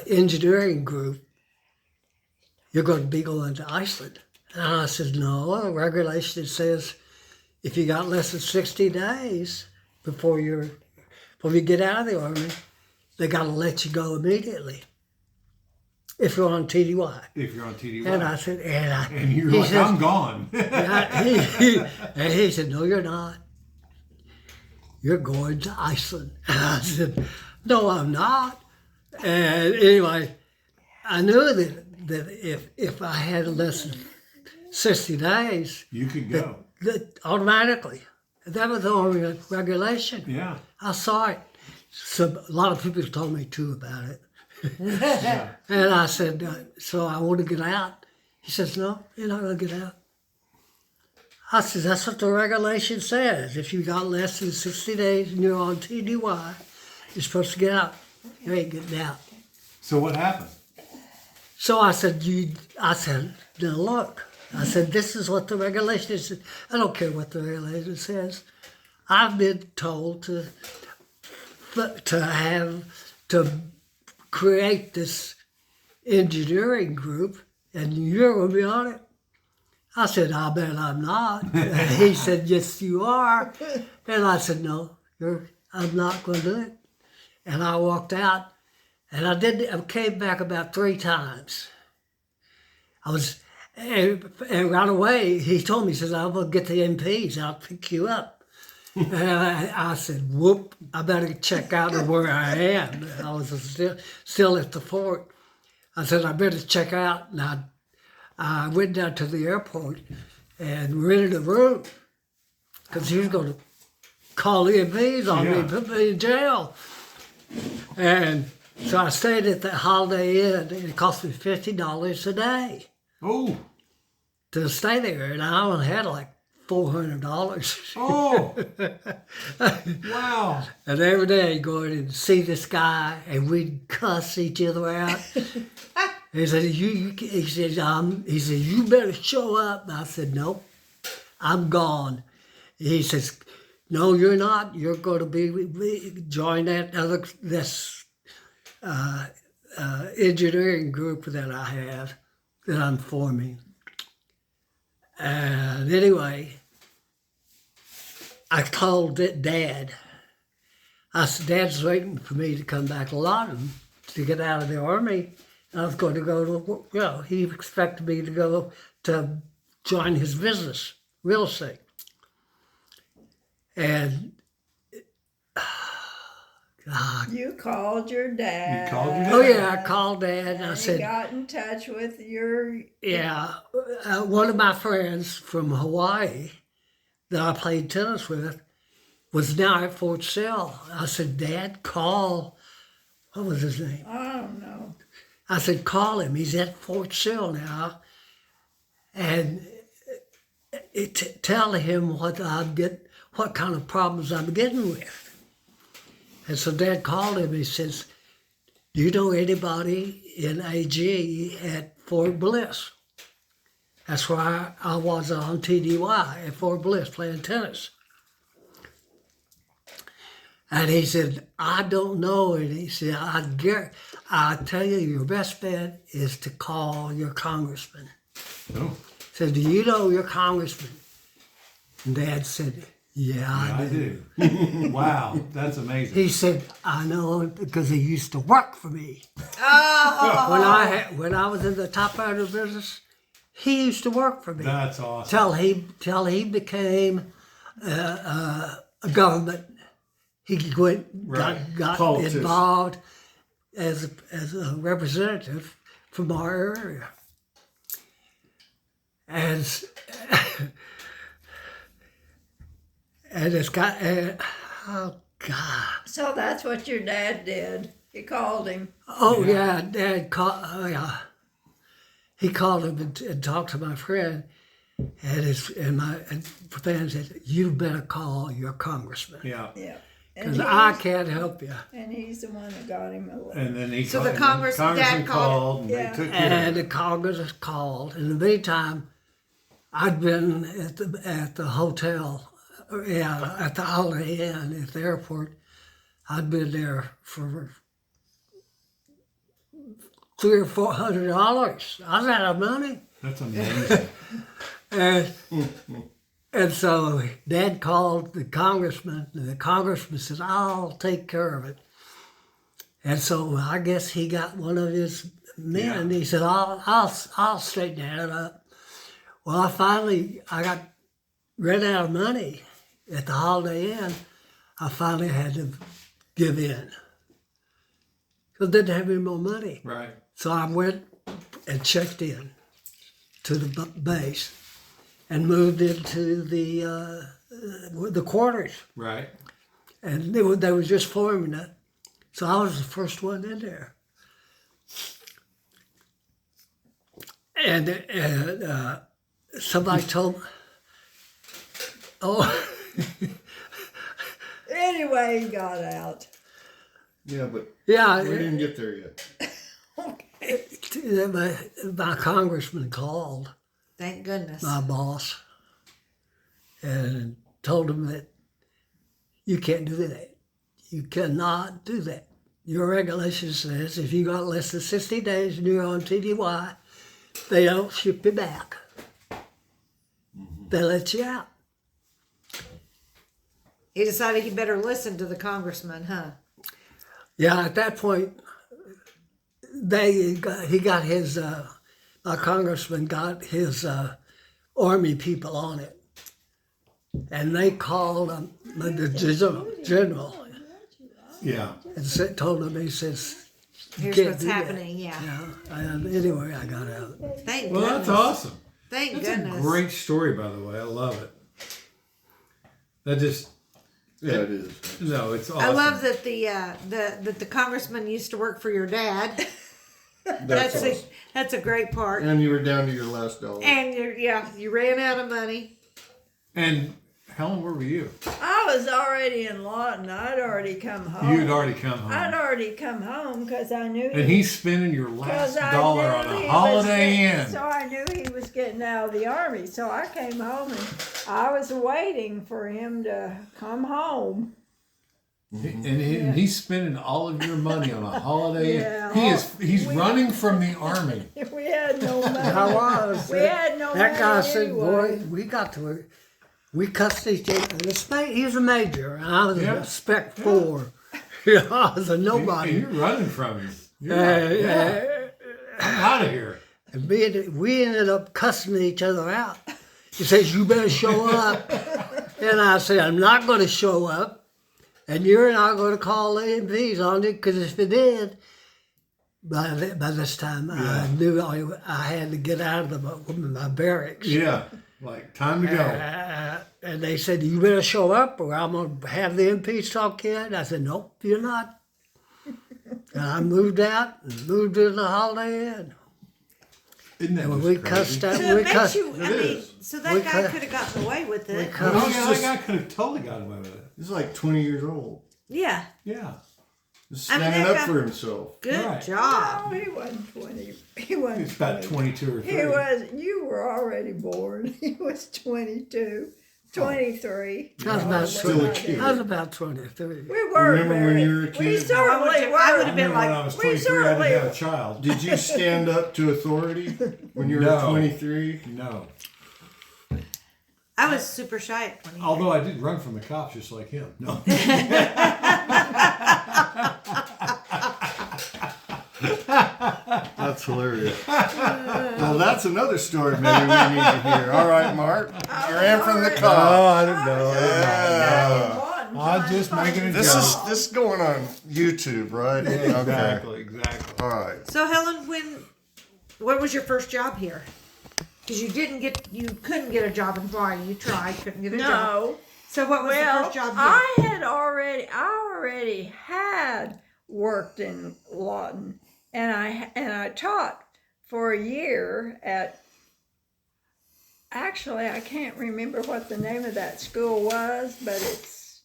Speaker 1: engineering group. You're going to be going to Iceland." And I said, "No, the regulation says if you got less than 60 days before you get out of the Army, they got to let you go immediately if you're on TDY."
Speaker 3: If you're on TDY.
Speaker 1: And I said,
Speaker 3: and you're
Speaker 1: he
Speaker 3: like,
Speaker 1: says-
Speaker 3: I'm gone.
Speaker 1: and he said, "No, you're not. You're going to Iceland." And I said, "No, I'm not." And anyway, I knew that if I had less than 60 days,
Speaker 3: You could go.
Speaker 1: that automatically, that was the Army regulation.
Speaker 3: Yeah.
Speaker 1: I saw it. So a lot of people told me too about it.
Speaker 3: Yeah.
Speaker 1: And I said, so I want to get out. He says, "No, you're not going to get out." I said, "That's what the regulation says. If you got less than 60 days and you're on TDY, you're supposed to get out. You ain't getting out."
Speaker 3: So what happened?
Speaker 1: So I said, "Now look," I said, "this is what the regulation says. I don't care what the regulation says. I've been told to create this engineering group, and you're going to be on it." I said, "I bet I'm not." And he said, "Yes, you are." And I said, "No, I'm not going to do it." And I walked out, and I came back about 3 times. And right away, he told me, he says, "I'm going to get the MPs, I'll pick you up." And I said, whoop, I better check out of where I am. I was still at the fort. I said, I better check out. And I went down to the airport and rented a room because he was going to call EMPs on me,
Speaker 3: Yeah.
Speaker 1: put me in jail. And so I stayed at the Holiday Inn, and it cost me $50 a day
Speaker 3: Oh,
Speaker 1: to stay there, and I only had like $400.
Speaker 3: oh, wow.
Speaker 1: And every day I'd go in and see this guy, and we'd cuss each other out. He said, he said, you better show up. And I said, nope, I'm gone. He says, no, you're not. You're going to join this engineering group that I have, that I'm forming. And anyway, I called Dad. I said, Dad's waiting for me to come back to London to get out of the army. And I was going to go to, he expected me to go to join his business, real estate. And, God.
Speaker 2: You called your dad.
Speaker 3: You called your dad?
Speaker 1: Oh, yeah, I called Dad and I
Speaker 2: And he
Speaker 1: said,
Speaker 2: got in touch with your.
Speaker 1: yeah, one of my friends from Hawaii that I played tennis with was now at Fort Sill. I said, Dad, call, what was his name?
Speaker 2: I don't know.
Speaker 1: I said, call him. He's at Fort Sill now. And tell him what kind of problems I'm getting with. And so Dad called him. He says, do you know anybody in AG at Fort Bliss? That's where I was on TDY at Fort Bliss playing tennis. And he said, I don't know. And he said, I tell you, your best bet is to call your congressman.
Speaker 3: Oh,
Speaker 1: He said, do you know your congressman? And Dad said, yeah, I
Speaker 3: I
Speaker 1: do.
Speaker 3: do. Wow, that's amazing.
Speaker 1: He said, I know him because he used to work for me.
Speaker 4: Oh,
Speaker 1: When I was in the top owner business, he used to work for me.
Speaker 3: That's awesome.
Speaker 1: Till he became a government. He went
Speaker 3: Right.
Speaker 1: got
Speaker 5: Politician.
Speaker 1: involved as a representative from our area. And it's got oh God.
Speaker 2: So that's what your dad did. He called him.
Speaker 1: Oh yeah, Dad called. Oh yeah, he called him and talked to my friend, and my friend said, "You better call your congressman
Speaker 3: Yeah.
Speaker 2: Yeah.
Speaker 1: because I can't help you."
Speaker 2: And he's the one that got him elected.
Speaker 3: And then he
Speaker 4: So
Speaker 3: called,
Speaker 4: the congressman
Speaker 3: congressman
Speaker 4: dad called
Speaker 3: and
Speaker 2: Yeah.
Speaker 3: they took care of
Speaker 1: And
Speaker 3: it.
Speaker 1: the Congress called. In the meantime, I'd been at the hotel, at the Holiday Inn at the airport. I'd been there for $300 or $400. I was out of money.
Speaker 3: That's amazing.
Speaker 1: And so Dad called the congressman, and the congressman said, "I'll take care of it." And so I guess he got one of his men. And he said, "I'll straighten that up." Well, I got ran out of money at the Holiday Inn. I finally had to give in because I didn't have any more money.
Speaker 3: Right.
Speaker 1: So I went and checked in to the base and moved into the quarters.
Speaker 3: Right.
Speaker 1: And they were just forming it. So I was the first one in there. And somebody told me, oh,
Speaker 2: Anyway, he got out.
Speaker 6: Yeah, but
Speaker 1: yeah,
Speaker 6: we didn't get there yet.
Speaker 1: my congressman called
Speaker 4: thank goodness.
Speaker 1: my boss and told him that you can't do that. You cannot do that. Your regulation says if you got less than 60 days and you're on TDY, they don't ship you back. They let you out.
Speaker 4: He decided he better listen to the congressman, huh?
Speaker 1: Yeah, at that point, he got his, my congressman got his army people on it. and they called the general
Speaker 3: Yeah.
Speaker 1: and told him, he says,
Speaker 4: Here's
Speaker 1: can't
Speaker 4: what's
Speaker 1: do that.
Speaker 4: happening. Yeah.
Speaker 1: And anyway, I got out.
Speaker 4: Thank
Speaker 3: Well,
Speaker 4: goodness.
Speaker 3: that's awesome.
Speaker 4: Thank
Speaker 3: That's
Speaker 4: goodness.
Speaker 3: a great story, by the way. I love it. That just
Speaker 6: Yeah, it is.
Speaker 3: no, it's awesome.
Speaker 4: I love that the congressman used to work for your dad.
Speaker 6: That's awesome.
Speaker 4: That's a great part.
Speaker 6: And you were down to your last dollar.
Speaker 4: And you ran out of money.
Speaker 3: And Helen, where were you?
Speaker 2: I was already in Lawton. I'd already come home.
Speaker 3: You'd already come home.
Speaker 2: I'd already come home because I knew.
Speaker 3: And he's spending your last
Speaker 2: 'cause I
Speaker 3: dollar
Speaker 2: knew
Speaker 3: on
Speaker 2: he
Speaker 3: a
Speaker 2: was
Speaker 3: Holiday
Speaker 2: getting-
Speaker 3: Inn.
Speaker 2: So I knew he was getting out of the army. So I came home and I was waiting for him to come home.
Speaker 3: And he's spending all of your money on a Holiday
Speaker 2: Yeah.
Speaker 3: Inn. He's running from the army.
Speaker 2: We had no money.
Speaker 1: I was.
Speaker 2: We had no
Speaker 1: That guy
Speaker 2: money
Speaker 1: said,
Speaker 2: anyway.
Speaker 1: boy, we cussed each other. He was a major, and I was
Speaker 3: Yeah.
Speaker 1: a spec 4. I was a
Speaker 3: And
Speaker 1: nobody.
Speaker 3: you're running from him. You're like, yeah, I'm out of here.
Speaker 1: And we ended up cussing each other out. He says, you better show up. And I said, I'm not going to show up. And you're not going to call the MPs on it, because if it did, by this time, I knew I had to get out of my barracks.
Speaker 3: Yeah, like time to go.
Speaker 1: And they said, you better show up or I'm going to have the MPs talk to you. And I said, nope, you're not. And I moved out and moved to the Holiday Inn.
Speaker 3: Isn't that
Speaker 1: And
Speaker 3: just
Speaker 1: we
Speaker 3: crazy?
Speaker 1: cussed out.
Speaker 4: So it
Speaker 1: we
Speaker 4: makes
Speaker 1: cussed.
Speaker 4: you. I mean,
Speaker 6: is.
Speaker 4: so that
Speaker 1: We
Speaker 4: guy
Speaker 1: cut-
Speaker 4: could have gotten away with it.
Speaker 1: cut-
Speaker 3: Oh,
Speaker 1: It's
Speaker 3: yeah,
Speaker 1: just-
Speaker 3: that guy could have totally got away with it.
Speaker 6: He's like 20 years old.
Speaker 4: Yeah.
Speaker 3: Yeah.
Speaker 6: Just
Speaker 4: I mean,
Speaker 6: standing
Speaker 4: that
Speaker 6: up
Speaker 4: guy-
Speaker 6: for himself.
Speaker 4: Good
Speaker 3: Right.
Speaker 4: job.
Speaker 2: No, he wasn't 20. He wasn't
Speaker 3: He's about
Speaker 2: 20.
Speaker 3: 22 or 3.
Speaker 2: He was, you were already born. He was 22, 23.
Speaker 1: I was about,
Speaker 6: Still a kid.
Speaker 1: I was about 23.
Speaker 2: We were
Speaker 6: Remember when
Speaker 2: very-
Speaker 6: you were a
Speaker 2: We
Speaker 6: kid?
Speaker 2: certainly
Speaker 4: I would
Speaker 2: were.
Speaker 4: have
Speaker 3: I
Speaker 4: been
Speaker 3: remember
Speaker 4: like,
Speaker 3: when I was
Speaker 2: we
Speaker 3: 23, I
Speaker 2: certainly-
Speaker 3: didn't have a child.
Speaker 6: Did you stand up to authority when you were
Speaker 3: No.
Speaker 6: 23?
Speaker 3: No.
Speaker 4: I was super shy at 20.
Speaker 3: Although I did run from the cops just like him. No.
Speaker 6: That's hilarious. Well, that's another story maybe we need to hear. All right, Mark. You ran from the cops.
Speaker 3: I don't know.
Speaker 6: Yeah.
Speaker 3: I'm just making a
Speaker 6: This
Speaker 3: joke.
Speaker 6: is going on YouTube, right?
Speaker 3: Exactly, exactly.
Speaker 6: All right.
Speaker 4: So Helen, what was your first job here? Because you couldn't get a job in Hawaii. You tried, couldn't get a job.
Speaker 2: No.
Speaker 4: So what was the
Speaker 2: Well,
Speaker 4: first job here?
Speaker 2: I already had worked in Lawton, and I taught for a year at. Actually, I can't remember what the name of that school was, but it's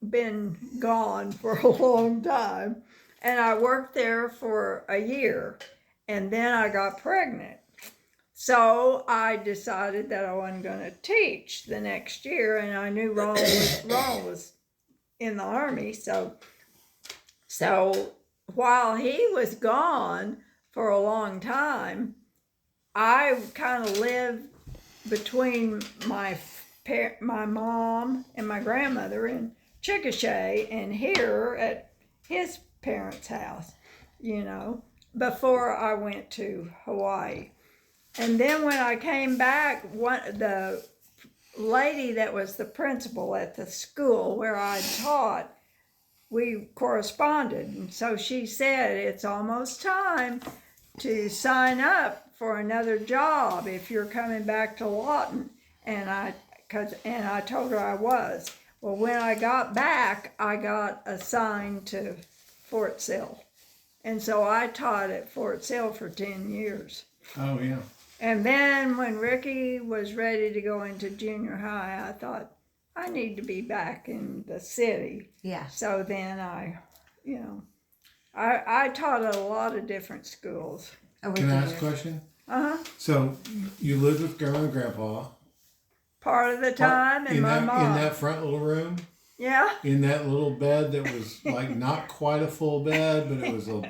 Speaker 2: been gone for a long time. And I worked there for a year, and then I got pregnant. So I decided that I wasn't going to teach the next year, and I knew Ron was in the Army. So while he was gone for a long time, I kind of lived between my mom and my grandmother in Chickasha and here at his parents' house, before I went to Hawaii. And then when I came back, the lady that was the principal at the school where I taught, we corresponded. And so she said, it's almost time to sign up for another job if you're coming back to Lawton. And I told her I was. Well, when I got back, I got assigned to Fort Sill. And so I taught at Fort Sill for 10 years.
Speaker 3: Oh, yeah.
Speaker 2: And then when Ricky was ready to go into junior high, I thought, I need to be back in the city.
Speaker 4: Yeah.
Speaker 2: So then I taught at a lot of different schools.
Speaker 3: Can I ask a question?
Speaker 2: Uh-huh.
Speaker 3: So you lived with Grandma and Grandpa.
Speaker 2: Part of the time, and
Speaker 3: in
Speaker 2: my
Speaker 3: that
Speaker 2: mom.
Speaker 3: in that front little room,
Speaker 2: Yeah,
Speaker 3: in that little bed that was like not quite a full bed, but it was a.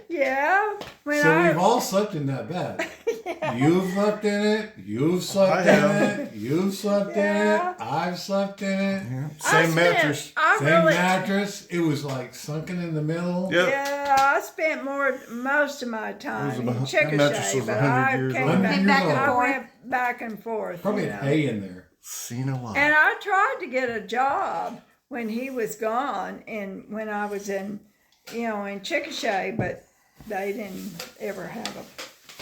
Speaker 2: yeah. When
Speaker 3: So
Speaker 2: I
Speaker 3: we've all slept in that bed. You've slept in it. You've slept
Speaker 6: I
Speaker 3: in
Speaker 6: have.
Speaker 3: it. You've slept
Speaker 2: Yeah.
Speaker 3: in it. I've slept in it.
Speaker 6: Same mattress.
Speaker 2: I
Speaker 3: Same
Speaker 2: really,
Speaker 3: mattress. It was like sunken in the middle.
Speaker 6: Yep.
Speaker 2: Yeah, I spent most of my time in
Speaker 6: that mattress
Speaker 2: Chickasha,
Speaker 6: was
Speaker 2: but
Speaker 6: 100
Speaker 2: I
Speaker 6: years
Speaker 2: came
Speaker 6: old.
Speaker 2: back.
Speaker 3: Came back
Speaker 4: and
Speaker 2: I
Speaker 4: forth.
Speaker 2: went back and forth.
Speaker 3: Probably
Speaker 2: you
Speaker 3: an
Speaker 2: know.
Speaker 3: A in there.
Speaker 6: Seen a lot.
Speaker 2: And I tried to get a job when he was gone and when I was in, in Chickasha, but they didn't ever have a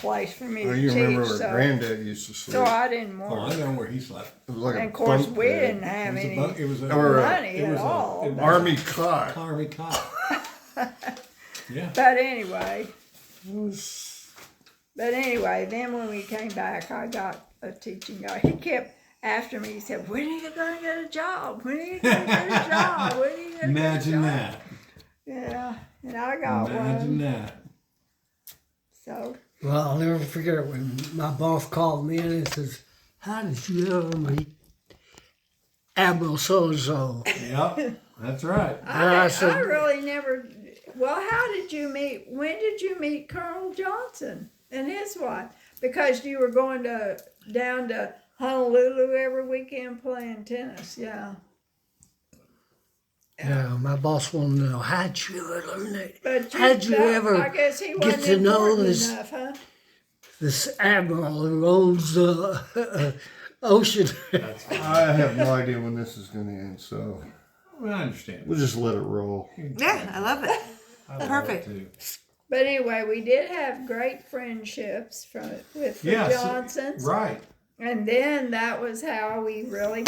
Speaker 2: place for me
Speaker 6: Oh,
Speaker 2: to
Speaker 6: you
Speaker 2: teach.
Speaker 6: remember where
Speaker 2: So,
Speaker 6: Granddad used to sleep?
Speaker 2: so I didn't
Speaker 3: Oh,
Speaker 2: want
Speaker 3: I know where he slept.
Speaker 6: It was like
Speaker 2: And
Speaker 6: a
Speaker 2: of course,
Speaker 6: bunk
Speaker 2: we
Speaker 6: bed.
Speaker 2: didn't have any
Speaker 3: It was a
Speaker 6: Or,
Speaker 2: money
Speaker 3: it
Speaker 2: at
Speaker 3: was a-
Speaker 2: all.
Speaker 3: it was
Speaker 6: Army cot.
Speaker 3: Army cop. Yeah.
Speaker 2: But anyway,
Speaker 6: It was-
Speaker 2: then when we came back, I got a teaching guy. He kept after me. He said, "When are you going to get a job? When are you going to get a job? When are you going to
Speaker 3: Imagine
Speaker 2: get a job?"
Speaker 3: that.
Speaker 2: Yeah, and I got
Speaker 3: Imagine
Speaker 2: one.
Speaker 3: that.
Speaker 2: So
Speaker 1: Well, I'll never forget when my boss called me in and says, "How did you ever meet Admiral so-and-so?"
Speaker 3: Yep. That's right.
Speaker 1: I said-
Speaker 2: I really never. Well, how did you meet? When did you meet Colonel Johnson and his wife? Because you were going down to Honolulu every weekend playing tennis. Yeah.
Speaker 1: Yeah, my boss wanted to know, how'd you ever learn that?
Speaker 2: But
Speaker 1: How'd you ever
Speaker 2: I guess he
Speaker 1: get
Speaker 2: wasn't
Speaker 1: to know
Speaker 2: important
Speaker 1: this
Speaker 2: enough, huh?
Speaker 1: this admiral who owns the ocean?
Speaker 6: I have no idea when this is going to end, so
Speaker 3: Well, I understand.
Speaker 6: we'll just let it roll.
Speaker 4: Yeah, I love it.
Speaker 3: I love
Speaker 4: Perfect.
Speaker 3: it too.
Speaker 2: But anyway, we did have great friendships with the
Speaker 3: Yes.
Speaker 2: Johnsons.
Speaker 3: Right.
Speaker 2: And then that was how we really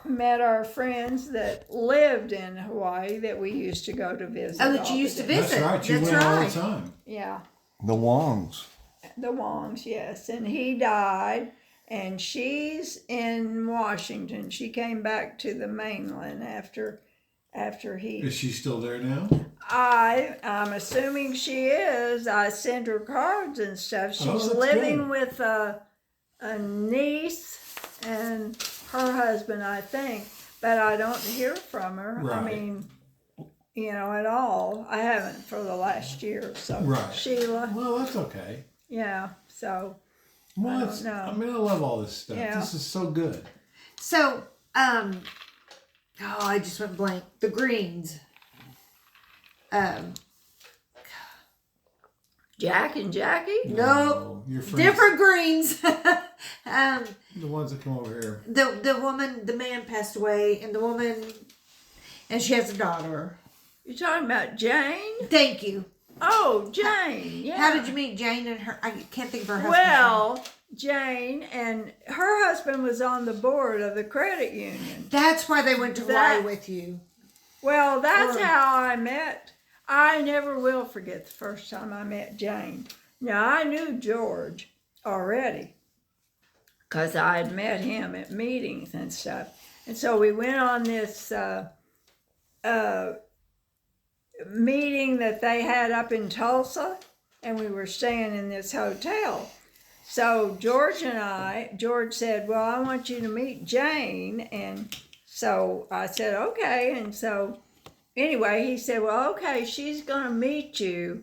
Speaker 2: met our friends that lived in Hawaii that we used to go to visit.
Speaker 4: Oh, that
Speaker 2: all
Speaker 4: you
Speaker 2: the
Speaker 4: used to
Speaker 2: time.
Speaker 4: visit.
Speaker 3: That's right. You
Speaker 4: That's
Speaker 3: went all
Speaker 4: right.
Speaker 3: the time.
Speaker 2: Yeah,
Speaker 6: The Wongs.
Speaker 2: the Wongs, yes. And he died, and she's in Washington. She came back to the mainland after he.
Speaker 3: Is she still there now?
Speaker 2: I'm assuming she is. I send her cards and stuff. She's
Speaker 3: that's
Speaker 2: living
Speaker 3: good.
Speaker 2: with a niece and her husband, I think, but I don't hear from her. I
Speaker 3: Right.
Speaker 2: mean, at all. I haven't for the last year or so.
Speaker 3: Right.
Speaker 2: Sheila,
Speaker 3: Well, that's okay.
Speaker 2: yeah. So
Speaker 3: Well,
Speaker 2: I
Speaker 3: it's,
Speaker 2: don't know.
Speaker 3: I mean, I love all this stuff.
Speaker 2: Yeah.
Speaker 3: This is so good.
Speaker 4: So, I just went blank. The Greens.
Speaker 2: Jack and Jackie.
Speaker 4: No,
Speaker 3: Oh, your friends,
Speaker 4: different Greens.
Speaker 3: the ones that come over here.
Speaker 4: the man passed away, and the woman, and she has a daughter.
Speaker 2: You're talking about Jane?
Speaker 4: Thank you.
Speaker 2: Oh, Jane. Yeah.
Speaker 4: How did you meet Jane and her? I can't think of her husband.
Speaker 2: Well, Jane and her husband was on the board of the credit union.
Speaker 4: That's why they went to Hawaii
Speaker 2: That-
Speaker 4: with you.
Speaker 2: Well, that's
Speaker 4: Or-
Speaker 2: how I met. I never will forget the first time I met Jane. Now, I knew George already because I had met him at meetings and stuff. And so we went on this meeting that they had up in Tulsa, and we were staying in this hotel. So George said, "Well, I want you to meet Jane." And so I said, "Okay." And so anyway, he said, "Well, okay, she's going to meet you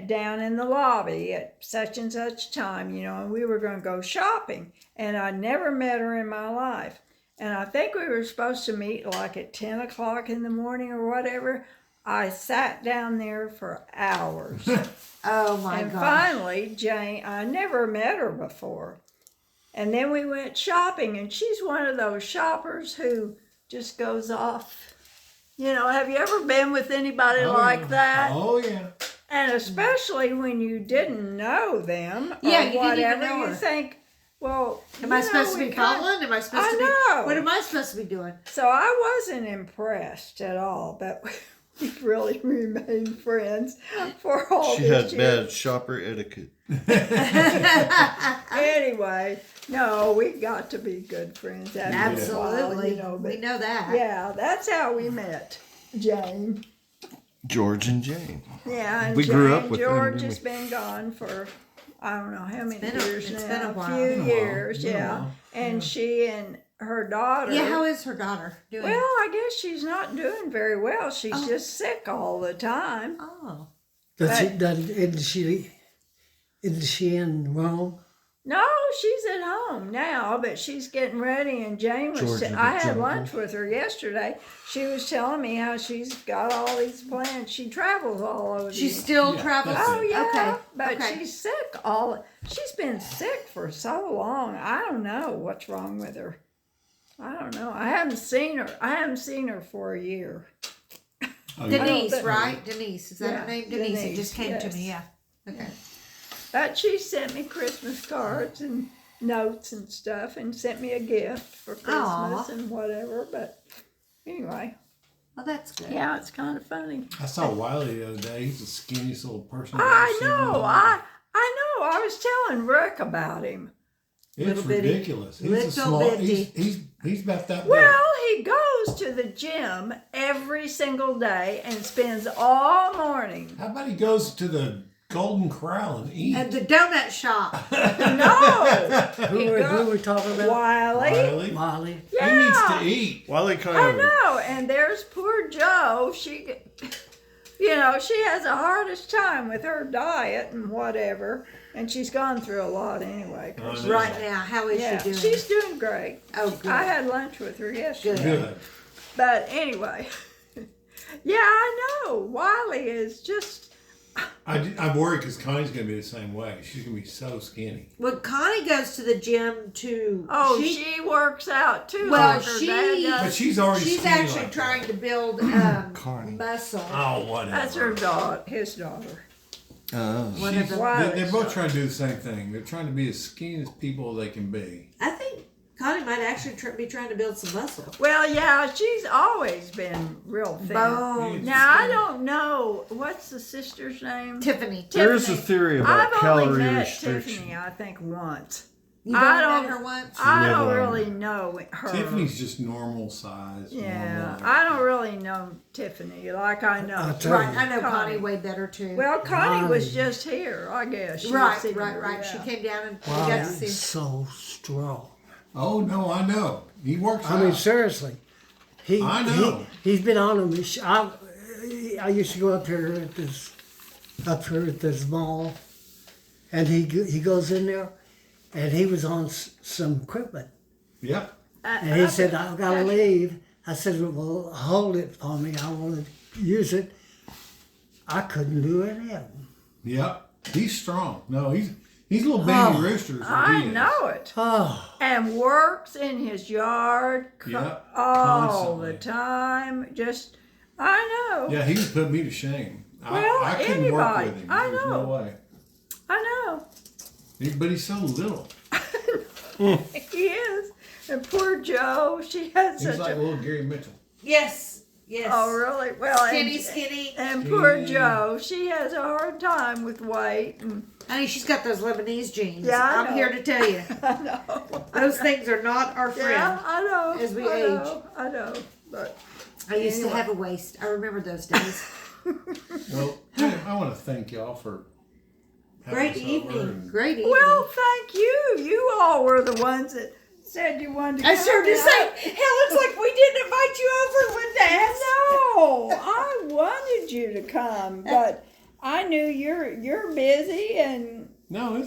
Speaker 2: down in the lobby at such and such time, and we were going to go shopping." And I never met her in my life. And I think we were supposed to meet like at 10 o'clock in the morning or whatever. I sat down there for hours.
Speaker 4: Oh my
Speaker 2: And
Speaker 4: God.
Speaker 2: finally, Jane, I never met her before. And then we went shopping, and she's one of those shoppers who just goes off. Have you ever been with anybody
Speaker 3: Oh,
Speaker 2: like
Speaker 3: yeah.
Speaker 2: that?
Speaker 3: Oh, yeah.
Speaker 2: And especially when you didn't know them or
Speaker 4: Yeah, you didn't
Speaker 2: whatever,
Speaker 4: even know
Speaker 2: you
Speaker 4: her.
Speaker 2: think, well,
Speaker 4: Am I supposed to be following? Am I supposed to be?
Speaker 2: know.
Speaker 4: What am I supposed to be doing?
Speaker 2: So I wasn't impressed at all, but we really remained friends for all
Speaker 6: She
Speaker 2: this
Speaker 6: had
Speaker 2: year.
Speaker 6: bad shopper etiquette.
Speaker 2: Anyway, no, we got to be good friends after a while,
Speaker 4: Absolutely.
Speaker 2: but
Speaker 4: We know that.
Speaker 2: yeah, that's how we met, Jane.
Speaker 6: George and Jane.
Speaker 2: Yeah, and
Speaker 6: We
Speaker 2: Jane,
Speaker 6: grew up with them,
Speaker 2: George
Speaker 6: didn't
Speaker 2: has been gone for I don't know how many
Speaker 4: been a-
Speaker 2: years
Speaker 4: it's
Speaker 2: now.
Speaker 4: been a while.
Speaker 2: few
Speaker 3: Been a while.
Speaker 2: years,
Speaker 3: Been a
Speaker 2: yeah.
Speaker 3: while.
Speaker 2: And she and her daughter.
Speaker 4: Yeah, how is her daughter doing?
Speaker 2: well, I guess she's not doing very well. She's
Speaker 4: Oh.
Speaker 2: just sick all the time.
Speaker 4: Oh.
Speaker 1: Isn't she in Rome?
Speaker 2: No, she's at home now, but she's getting ready. And Jane was.
Speaker 6: Georgia the
Speaker 2: I had
Speaker 6: Jungle.
Speaker 2: lunch with her yesterday. She was telling me how she's got all these plans. She travels all over.
Speaker 4: She
Speaker 2: the
Speaker 4: still
Speaker 3: Yeah,
Speaker 4: travels.
Speaker 3: that's
Speaker 2: Oh yeah,
Speaker 4: Okay.
Speaker 2: but
Speaker 4: Okay.
Speaker 2: she's sick. She's been sick for so long. I don't know what's wrong with her. I don't know. I haven't seen her for a year.
Speaker 3: Oh, yeah.
Speaker 4: Denise,
Speaker 2: but-
Speaker 4: right? Denise, is that
Speaker 2: Yeah,
Speaker 4: her name? Denise. It
Speaker 2: Denise,
Speaker 4: just came to
Speaker 2: yes.
Speaker 4: me. Yeah. Okay.
Speaker 2: But she sent me Christmas cards and notes and stuff, and sent me a gift for Christmas
Speaker 4: Aw.
Speaker 2: and whatever. But anyway,
Speaker 4: Well, that's good.
Speaker 2: yeah, it's kind of funny.
Speaker 3: I saw Wiley the other day. He's the skinniest little person. I've
Speaker 2: I
Speaker 3: ever seen in
Speaker 2: know.
Speaker 3: my life.
Speaker 2: I know. I was telling Rick about him.
Speaker 3: It's
Speaker 4: Little bitty.
Speaker 3: ridiculous. He's a
Speaker 4: Little
Speaker 3: small.
Speaker 4: bitty.
Speaker 3: He's about that big.
Speaker 2: Well, he goes to the gym every single day and spends all morning.
Speaker 3: How about he goes to the Golden Corral and eats?
Speaker 4: And the donut shop.
Speaker 2: No,
Speaker 1: Who we talking about?
Speaker 2: Wiley.
Speaker 3: Wiley,
Speaker 1: Molly.
Speaker 3: he needs
Speaker 2: Yeah.
Speaker 3: to eat.
Speaker 6: Wiley
Speaker 2: I
Speaker 6: Coyote.
Speaker 2: know, and there's poor Joe. She has the hardest time with her diet and whatever, and she's gone through a lot anyway. 'Cause
Speaker 3: I know.
Speaker 4: Right now, how is
Speaker 2: yeah,
Speaker 4: she doing?
Speaker 2: she's doing great.
Speaker 4: Oh, good.
Speaker 2: I had lunch with her yesterday.
Speaker 3: Good.
Speaker 2: But anyway, yeah, I know. Wiley is just.
Speaker 3: I'm worried because Connie's gonna be the same way. She's gonna be so skinny.
Speaker 4: Well, Connie goes to the gym too.
Speaker 2: Oh, she works out too.
Speaker 4: Well,
Speaker 2: like her
Speaker 4: she-
Speaker 2: dad does.
Speaker 3: But she's already.
Speaker 4: She's
Speaker 3: skinny
Speaker 4: actually
Speaker 3: like
Speaker 4: trying
Speaker 3: that.
Speaker 4: to build
Speaker 6: Connie.
Speaker 4: muscle.
Speaker 3: Oh, whatever.
Speaker 2: That's her daughter, his daughter.
Speaker 6: Oh.
Speaker 4: One of them.
Speaker 3: They're both trying to do the same thing. They're trying to be as skinny as people they can be.
Speaker 4: I think Connie might actually be trying to build some muscle.
Speaker 2: Well, yeah, she's always been real thin.
Speaker 4: Bone.
Speaker 2: Now I don't know what's the sister's name.
Speaker 4: Tiffany.
Speaker 6: There's
Speaker 2: Tiffany.
Speaker 6: a theory about
Speaker 2: I've
Speaker 6: calorie
Speaker 2: only met
Speaker 6: restriction.
Speaker 2: Tiffany, I think, once.
Speaker 4: You've
Speaker 2: I
Speaker 4: only met
Speaker 2: don't-
Speaker 4: her once?
Speaker 2: I
Speaker 6: live
Speaker 2: don't
Speaker 6: on-
Speaker 2: really know her.
Speaker 3: Tiffany's just normal size.
Speaker 2: Yeah,
Speaker 3: normal.
Speaker 2: I don't really know Tiffany like I know.
Speaker 1: I'll tell
Speaker 4: Right,
Speaker 1: you.
Speaker 4: I know Connie
Speaker 2: Connie.
Speaker 4: way better too.
Speaker 2: Well, Connie was
Speaker 1: Connie.
Speaker 2: just here, I guess. She was
Speaker 4: right,
Speaker 2: sitting
Speaker 4: right,
Speaker 2: there,
Speaker 4: right.
Speaker 2: yeah.
Speaker 4: She came down and we
Speaker 1: Wow,
Speaker 4: got to see.
Speaker 1: he's so strong.
Speaker 3: Oh no, I know. He works
Speaker 1: I mean,
Speaker 3: out.
Speaker 1: seriously.
Speaker 3: I know.
Speaker 1: He's been on a machine. I used to go up here at this mall, and he goes in there, and he was on some equipment,
Speaker 3: Yep.
Speaker 1: and he said, "I've got to leave." I said, "Well, hold it for me. I want to use it." I couldn't do any of them.
Speaker 3: Yep. He's strong. No, he's a little baby rooster. is what
Speaker 2: I
Speaker 3: he is.
Speaker 2: know it.
Speaker 1: Oh,
Speaker 2: And works in his yard
Speaker 3: Yep,
Speaker 2: all
Speaker 3: constantly.
Speaker 2: the time. Just, I know.
Speaker 3: Yeah, he would put me to shame.
Speaker 2: Well,
Speaker 3: I couldn't work
Speaker 2: anybody.
Speaker 3: with him.
Speaker 2: I
Speaker 3: There's
Speaker 2: know.
Speaker 3: no way.
Speaker 2: I know.
Speaker 3: But he's so little.
Speaker 2: He is. And poor Joe, she has
Speaker 3: He's
Speaker 2: such
Speaker 3: like
Speaker 2: a.
Speaker 3: little Gary Mitchell.
Speaker 4: Yes, yes.
Speaker 2: Oh, really? Well,
Speaker 4: Skinny.
Speaker 2: And poor
Speaker 3: Skinny.
Speaker 2: Joe, she has a hard time with weight. And
Speaker 4: Honey, she's got those Lebanese genes.
Speaker 2: Yeah, I
Speaker 4: I'm
Speaker 2: know.
Speaker 4: here to tell you.
Speaker 2: I know.
Speaker 4: Those things are not our friend.
Speaker 2: Yeah, I know.
Speaker 4: as we
Speaker 2: I
Speaker 4: age.
Speaker 2: know, I know. But
Speaker 4: I used to
Speaker 2: Anyway.
Speaker 4: have a waist. I remember those days.
Speaker 3: Well, I want to thank y'all for having
Speaker 4: Great
Speaker 3: us over
Speaker 4: evening.
Speaker 3: and-
Speaker 4: Great evening.
Speaker 2: well, thank you. You all were the ones that said you wanted to.
Speaker 4: I
Speaker 2: come
Speaker 4: started to
Speaker 2: tonight.
Speaker 4: say, hell, it's like we didn't invite you over with that.
Speaker 2: No, I wanted you to come, but I knew you're busy and
Speaker 3: No, it's